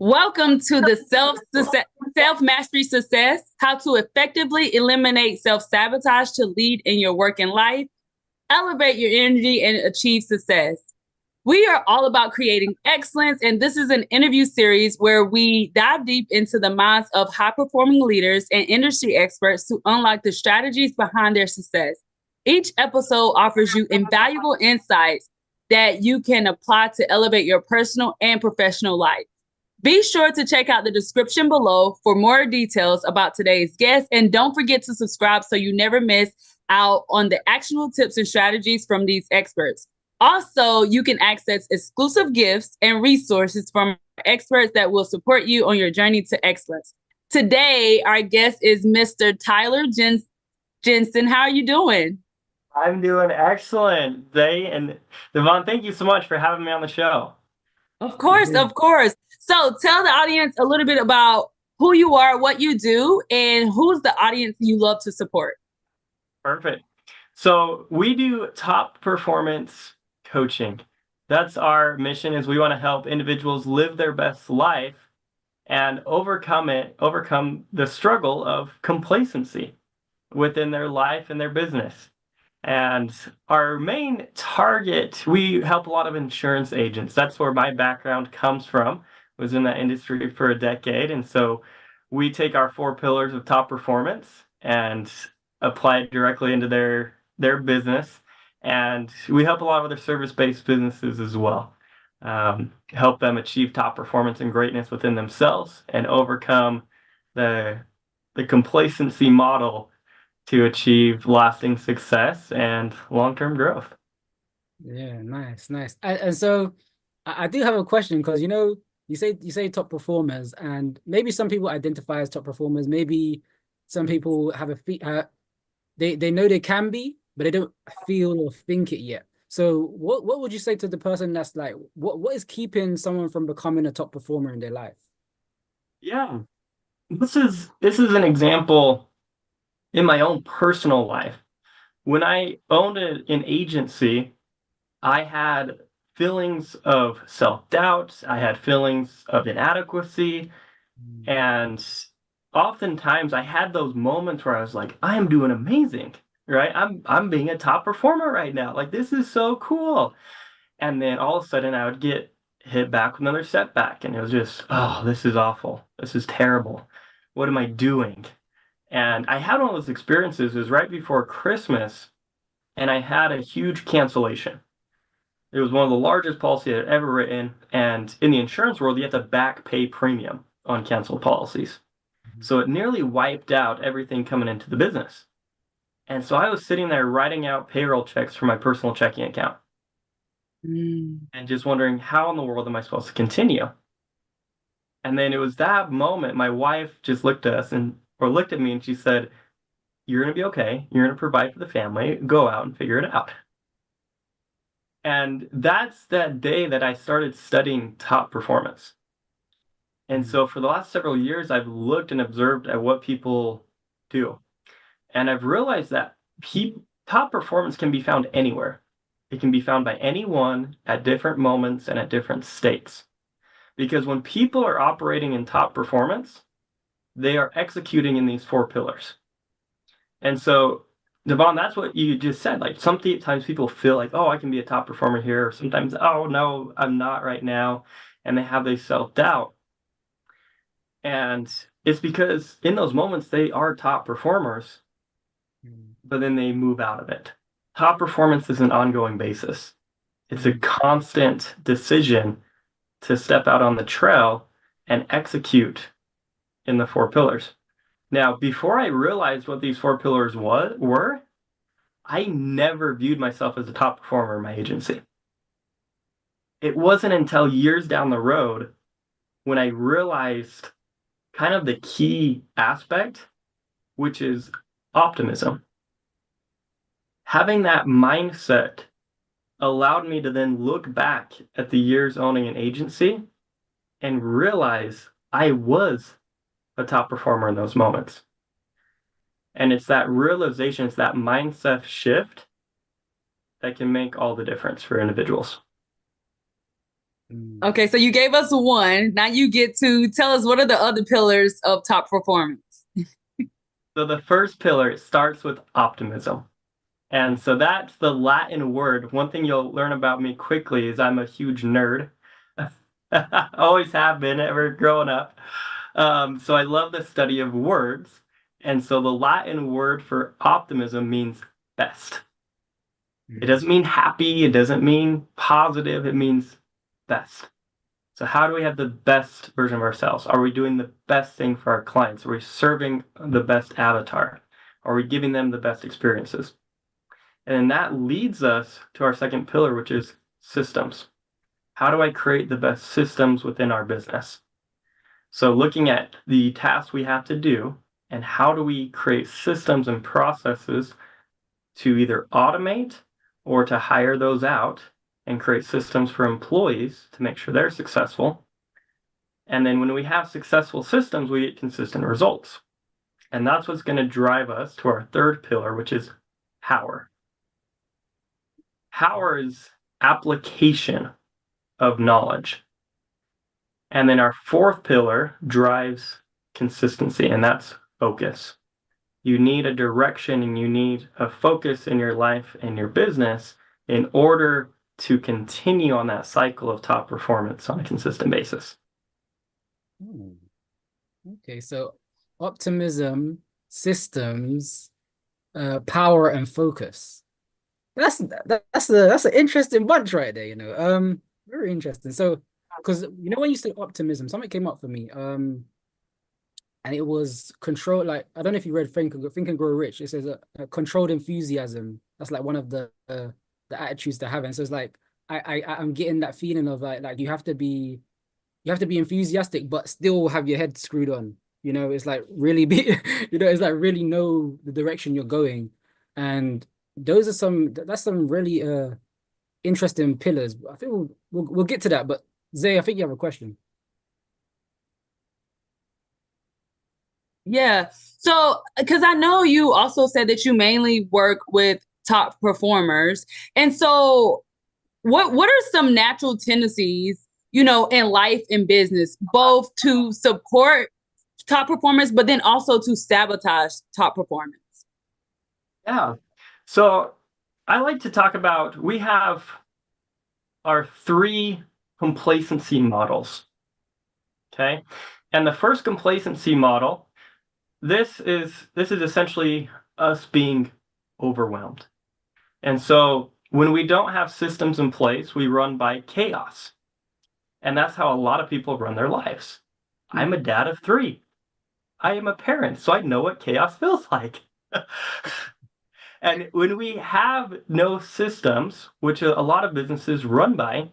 Welcome to the self mastery success, how to effectively eliminate self sabotage to lead in your work and life, elevate your energy, and achieve success. We are all about creating excellence, and this is an interview series where we dive deep into the minds of high performing leaders and industry experts to unlock the strategies behind their success. Each episode offers you invaluable insights that you can apply to elevate your personal and professional life. Be sure to check out the description below for more details about today's guest, and don't forget to subscribe so you never miss out on the actionable tips and strategies from these experts. Also, you can access exclusive gifts and resources from experts that will support you on your journey to excellence. Today, our guest is Mr. Tyler Jensen. How are you doing? I'm doing excellent. Devon, thank you so much for having me on the show. Of course, of course. So tell the audience a little bit about who you are, what you do, and who's the audience you love to support. Perfect. So we do top performance coaching. That's our mission is we want to help individuals live their best life and overcome the struggle of complacency within their life and their business. And our main target, we help a lot of insurance agents. That's where my background comes from. Was in that industry for a decade. And so we take our four pillars of top performance and apply it directly into their business. And we help a lot of other service-based businesses as well. Help them achieve top performance and greatness within themselves and overcome the complacency model to achieve lasting success and long-term growth. Yeah, nice, nice. And so I do have a question because you say top performers, and maybe some people identify as top performers. Maybe some people have they know they can be, but they don't feel or think it yet. So what would you say to the person that's like, what is keeping someone from becoming a top performer in their life? Yeah, this is an example in my own personal life. When I owned an agency, I had feelings of self-doubt, I had feelings of inadequacy, and oftentimes I had those moments where I was like, I am doing amazing, right? I'm being a top performer right now. Like this is so cool. And then all of a sudden I would get hit back with another setback and it was just, oh, this is awful. This is terrible. What am I doing? And I had one of those experiences. It was right before Christmas, and I had a huge cancellation. It was one of the largest policies I'd ever written. And in the insurance world, you have to back pay premium on canceled policies. So it nearly wiped out everything coming into the business. And so I was sitting there writing out payroll checks for my personal checking account and just wondering how in the world am I supposed to continue? And then it was that moment my wife just looked at us or looked at me and she said, "You're going to be okay. You're going to provide for the family. Go out and figure it out." And that's that day that I started studying top performance. And so for the last several years, I've looked and observed at what people do. And I've realized that top performance can be found anywhere. It can be found by anyone at different moments and at different states. Because when people are operating in top performance, they are executing in these four pillars. And so, Devon, that's what you just said. Like sometimes people feel like, oh, I can be a top performer here. Or sometimes, oh, no, I'm not right now. And they have this self-doubt. And it's because in those moments, they are top performers, but then they move out of it. Top performance is an ongoing basis. It's a constant decision to step out on the trail and execute in the four pillars. Now, before I realized what these four pillars were, I never viewed myself as a top performer in my agency. It wasn't until years down the road when I realized kind of the key aspect, which is optimism. Having that mindset allowed me to then look back at the years owning an agency and realize I was a top performer in those moments. And it's that realization, it's that mindset shift that can make all the difference for individuals. Mm. Okay, so you gave us one. Now you get to tell us what are the other pillars of top performance. So the first pillar starts with optimism. And so that's the Latin word. One thing you'll learn about me quickly is I'm a huge nerd. Always have been ever growing up. So I love the study of words. And so the Latin word for optimism means best. It doesn't mean happy. It doesn't mean positive. It means best. So how do we have the best version of ourselves? Are we doing the best thing for our clients? Are we serving the best avatar? Are we giving them the best experiences? And that leads us to our second pillar, which is systems. How do I create the best systems within our business? So looking at the tasks we have to do and how do we create systems and processes to either automate or to hire those out and create systems for employees to make sure they're successful. And then when we have successful systems, we get consistent results. And that's what's going to drive us to our third pillar, which is power. Power is application of knowledge. And then our fourth pillar drives consistency, and that's focus. You need a direction and you need a focus in your life and your business in order to continue on that cycle of top performance on a consistent basis. Okay, so optimism, systems, power, and focus. That's an interesting bunch right there, very interesting. So, because when you said optimism, something came up for me. And it was control. Like, I don't know if you read Think and Grow Rich. It says a controlled enthusiasm. That's like one of the attitudes to have. And so it's like I'm getting that feeling of like you have to be enthusiastic, but still have your head screwed on. It's like really be, it's like really know the direction you're going. And that's some really interesting pillars. I think we'll get to that. But Zay, I think you have a question. Yeah. So, because I know you also said that you mainly work with top performers. And so what are some natural tendencies, in life and business, both to support top performance, but then also to sabotage top performance? Yeah. So I like to talk about, we have our 3 complacency models. Okay. And the first complacency model, this is essentially us being overwhelmed. And so when we don't have systems in place, we run by chaos. And that's how a lot of people run their lives. I'm a dad of 3. I am a parent, so I know what chaos feels like. And when we have no systems, which a lot of businesses run by,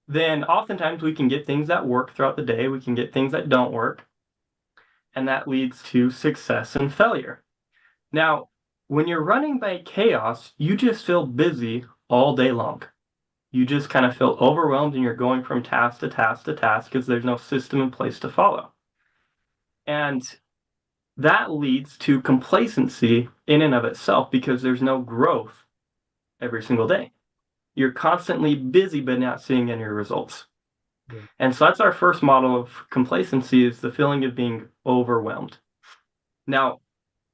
then oftentimes we can get things that work throughout the day. We can get things that don't work. And that leads to success and failure. Now, when you're running by chaos, you just feel busy all day long. You just kind of feel overwhelmed and you're going from task to task to task because there's no system in place to follow. And that leads to complacency in and of itself because there's no growth every single day. You're constantly busy but not seeing any results. Yeah. And so that's our first model of complacency, is the feeling of being overwhelmed. Now,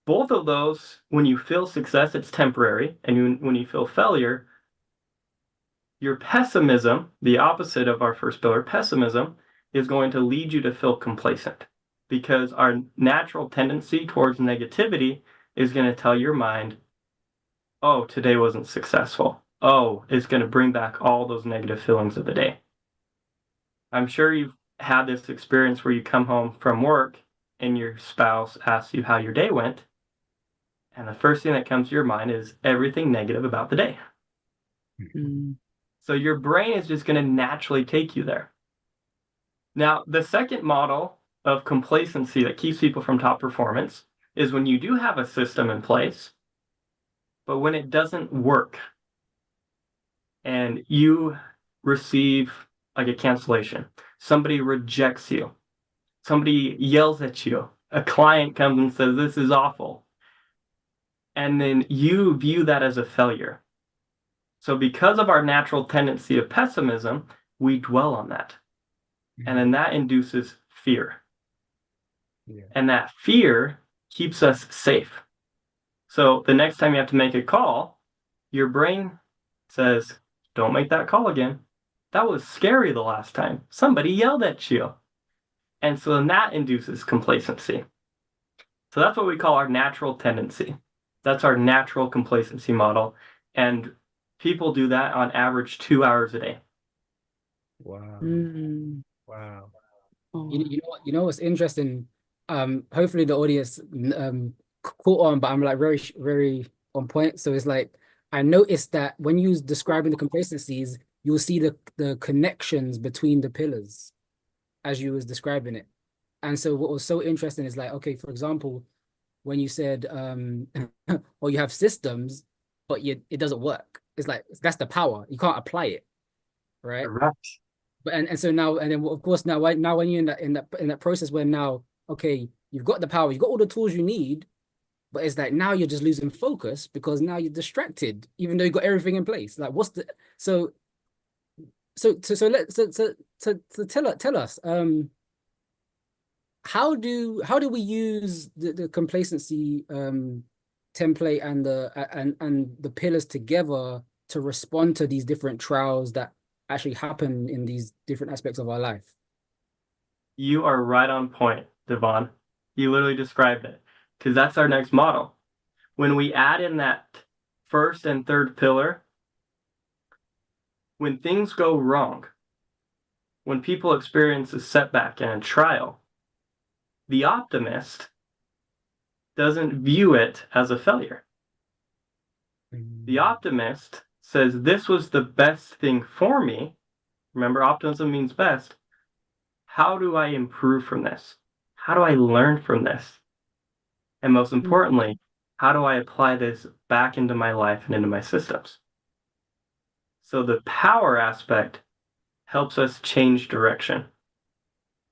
both of those, when you feel success, it's temporary. And when you feel failure, your pessimism, the opposite of our first pillar, pessimism, is going to lead you to feel complacent, because our natural tendency towards negativity is going to tell your mind, oh, today wasn't successful. Oh, it's going to bring back all those negative feelings of the day. I'm sure you've had this experience where you come home from work and your spouse asks you how your day went. And the first thing that comes to your mind is everything negative about the day. Mm-hmm. So your brain is just going to naturally take you there. Now, the second model of complacency that keeps people from top performance is when you do have a system in place, but when it doesn't work and you receive like a cancellation, somebody rejects you, somebody yells at you, a client comes and says, this is awful. And then you view that as a failure. So because of our natural tendency of pessimism, we dwell on that. Mm-hmm. And then that induces fear. Yeah. And that fear keeps us safe. So the next time you have to make a call, your brain says, don't make that call again. That was scary the last time. Somebody yelled at you. And so then that induces complacency. So that's what we call our natural tendency. That's our natural complacency model. And people do that on average 2 hours a day. Wow. Mm. Wow. Oh. You know what's interesting? Hopefully the audience caught on, but I'm like very, very on point. So it's like I noticed that when you was describing the complacencies, you'll see the connections between the pillars as you was describing it. And so what was so interesting is like, okay, for example, when you said or you have systems, but it doesn't work. It's like that's the power. You can't apply it, right? Correct. But and so now and then of course now when you're in that process where now okay you've got the power, you've got all the tools you need, but it's like now you're just losing focus because now you're distracted even though you got everything in place. Like what's the so tell us how do we use the complacency template and the pillars together to respond to these different trials that actually happen in these different aspects of our life? You are right on point, Devon. You literally described it. Because that's our next model. When we add in that first and third pillar, when things go wrong, when people experience a setback and a trial, the optimist doesn't view it as a failure. The optimist says, this was the best thing for me. Remember, optimism means best. How do I improve from this? How do I learn from this? And most importantly, how do I apply this back into my life and into my systems? So the power aspect helps us change direction.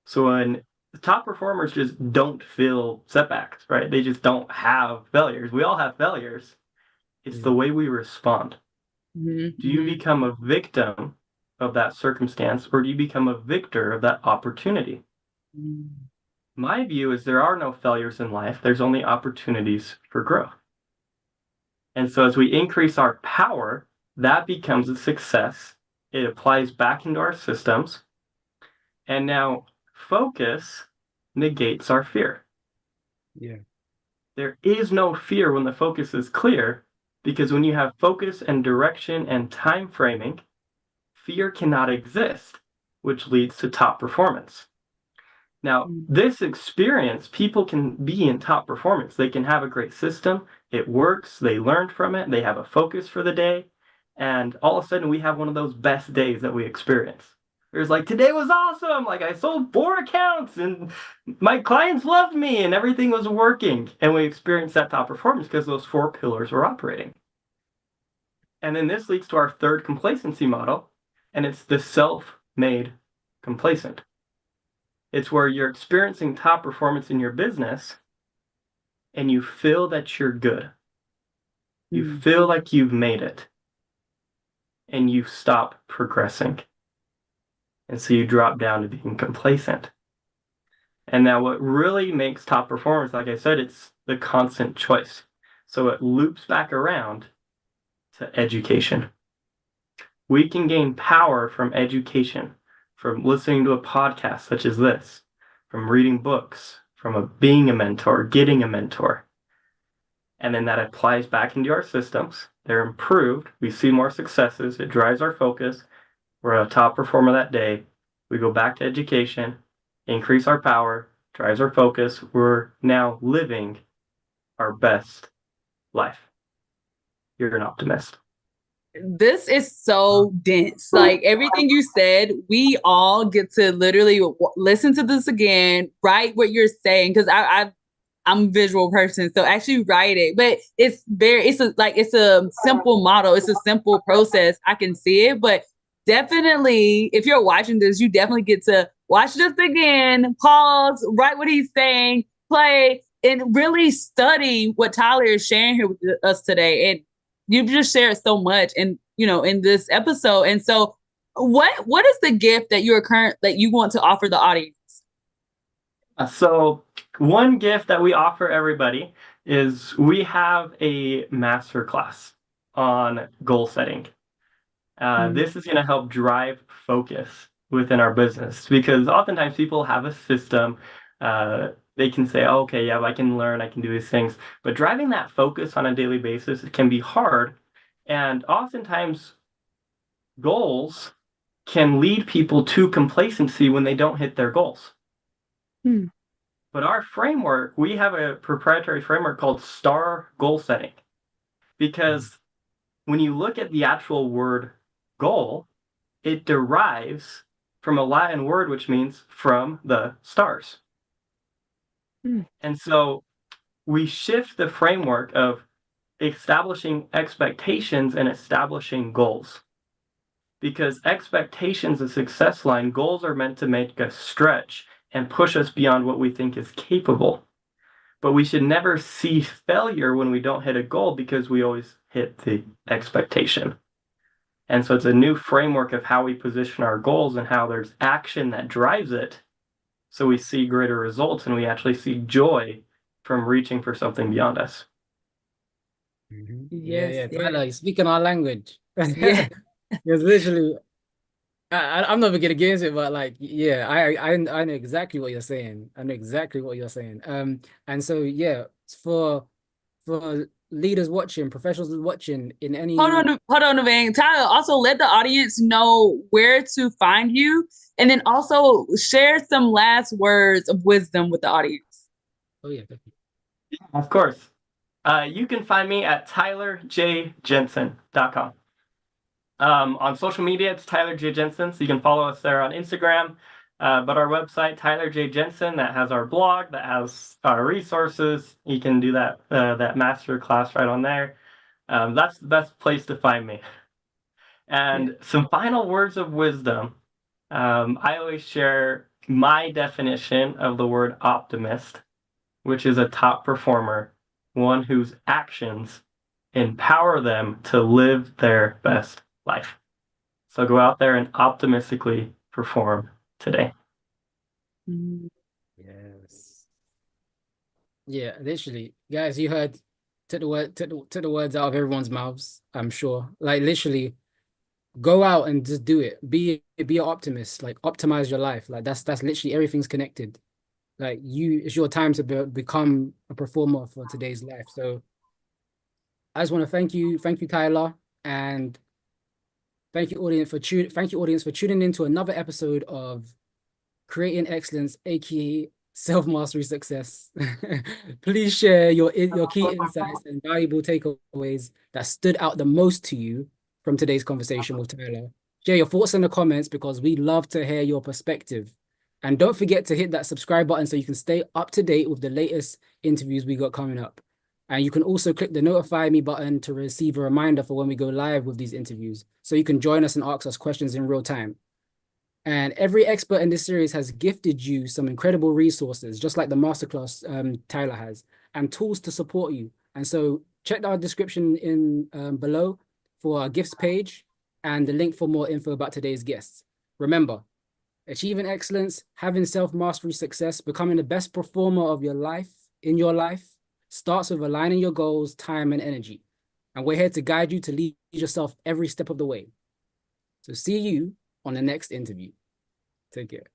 So when the top performers just don't feel setbacks, right? They just don't have failures. We all have failures. It's the way we respond. Mm-hmm. Do you become a victim of that circumstance, or do you become a victor of that opportunity? Mm-hmm. My view is there are no failures in life. There's only opportunities for growth. And so as we increase our power, that becomes a success. It applies back into our systems. And now focus negates our fear. Yeah. There is no fear when the focus is clear, because when you have focus and direction and time framing, fear cannot exist, which leads to top performance. Now, this experience, people can be in top performance. They can have a great system. It works. They learned from it. They have a focus for the day. And all of a sudden, we have one of those best days that we experience. There's like, today was awesome. Like, I sold 4 accounts and my clients loved me and everything was working. And we experienced that top performance because those 4 pillars were operating. And then this leads to our third complacency model, and it's the self-made complacent. It's where you're experiencing top performance in your business and you feel that you're good. You feel like you've made it and you stop progressing. And so you drop down to being complacent. And now what really makes top performance, like I said, it's the constant choice. So it loops back around to education. We can gain power from education, from listening to a podcast such as this, from reading books, from being a mentor, getting a mentor. And then that applies back into our systems. They're improved. We see more successes. It drives our focus. We're a top performer that day. We go back to education, increase our power, drives our focus. We're now living our best life. You're an optimist. This is so dense. Like everything you said, we all get to literally listen to this again, write what you're saying. Cause I'm a visual person, so actually write it. But it's a simple model. It's a simple process. I can see it, but definitely if you're watching this, you definitely get to watch this again, pause, write what he's saying, play, and really study what Tyler is sharing here with us today. And you've just shared so much in this episode. And so what is the gift that you want to offer the audience? So one gift that we offer everybody is we have a master class on goal setting. This is going to help drive focus within our business, because oftentimes people have a system. They can say, oh, okay, yeah, I can learn, I can do these things. But driving that focus on a daily basis, it can be hard. And oftentimes goals can lead people to complacency when they don't hit their goals. But our framework, we have a proprietary framework called STAR goal setting, because when you look at the actual word goal, it derives from a Latin word which means from the stars. And so we shift the framework of establishing expectations and establishing goals. Because expectations, a success line, goals are meant to make us stretch and push us beyond what we think is capable. But we should never see failure when we don't hit a goal, because we always hit the expectation. And so it's a new framework of how we position our goals and how there's action that drives it. So we see greater results and we actually see joy from reaching for something beyond us. Yeah. Tyler, you're speaking our language. Yeah. It's literally, I'm not even gonna get into it, but like, yeah, I know exactly what you're saying. I know exactly what you're saying. And so yeah, for leaders watching, professionals watching in any. Hold on, Van. Tyler, also let the audience know where to find you, and then also share some last words of wisdom with the audience. Oh yeah, of course. You can find me at tylerjjensen.com. On social media, it's Tyler J. Jensen, so you can follow us there on Instagram. But our website, Tyler J. Jensen, that has our blog, that has our resources. You can do that master class right on there. That's the best place to find me. And some final words of wisdom. I always share my definition of the word optimist, which is a top performer, one whose actions empower them to live their best life. So go out there and optimistically perform today. Yes. Yeah, literally, guys, you heard, took the words out of everyone's mouths, I'm sure. Like literally, go out and just do it. Be an optimist. Like optimize your life. Like that's literally, everything's connected. Like it's your time to become a performer for today's life. So I just want to thank you, Tyler, and thank you audience for tuning into another episode of Creating Excellence, aka Self-Mastery Success. Please share your key insights and valuable takeaways that stood out the most to you from today's conversation with Tyler. Share your thoughts in the comments, because we love to hear your perspective. And don't forget to hit that subscribe button so you can stay up to date with the latest interviews we got coming up. And you can also click the notify me button to receive a reminder for when we go live with these interviews, so you can join us and ask us questions in real time. And every expert in this series has gifted you some incredible resources, just like the masterclass Tyler has, and tools to support you. And so check our description in below for our gifts page and the link for more info about today's guests. Remember, achieving excellence, having self-mastery success, becoming the best performer of your life, in your life, starts with aligning your goals, time, and energy. And we're here to guide you to lead yourself every step of the way. So see you on the next interview. Take care.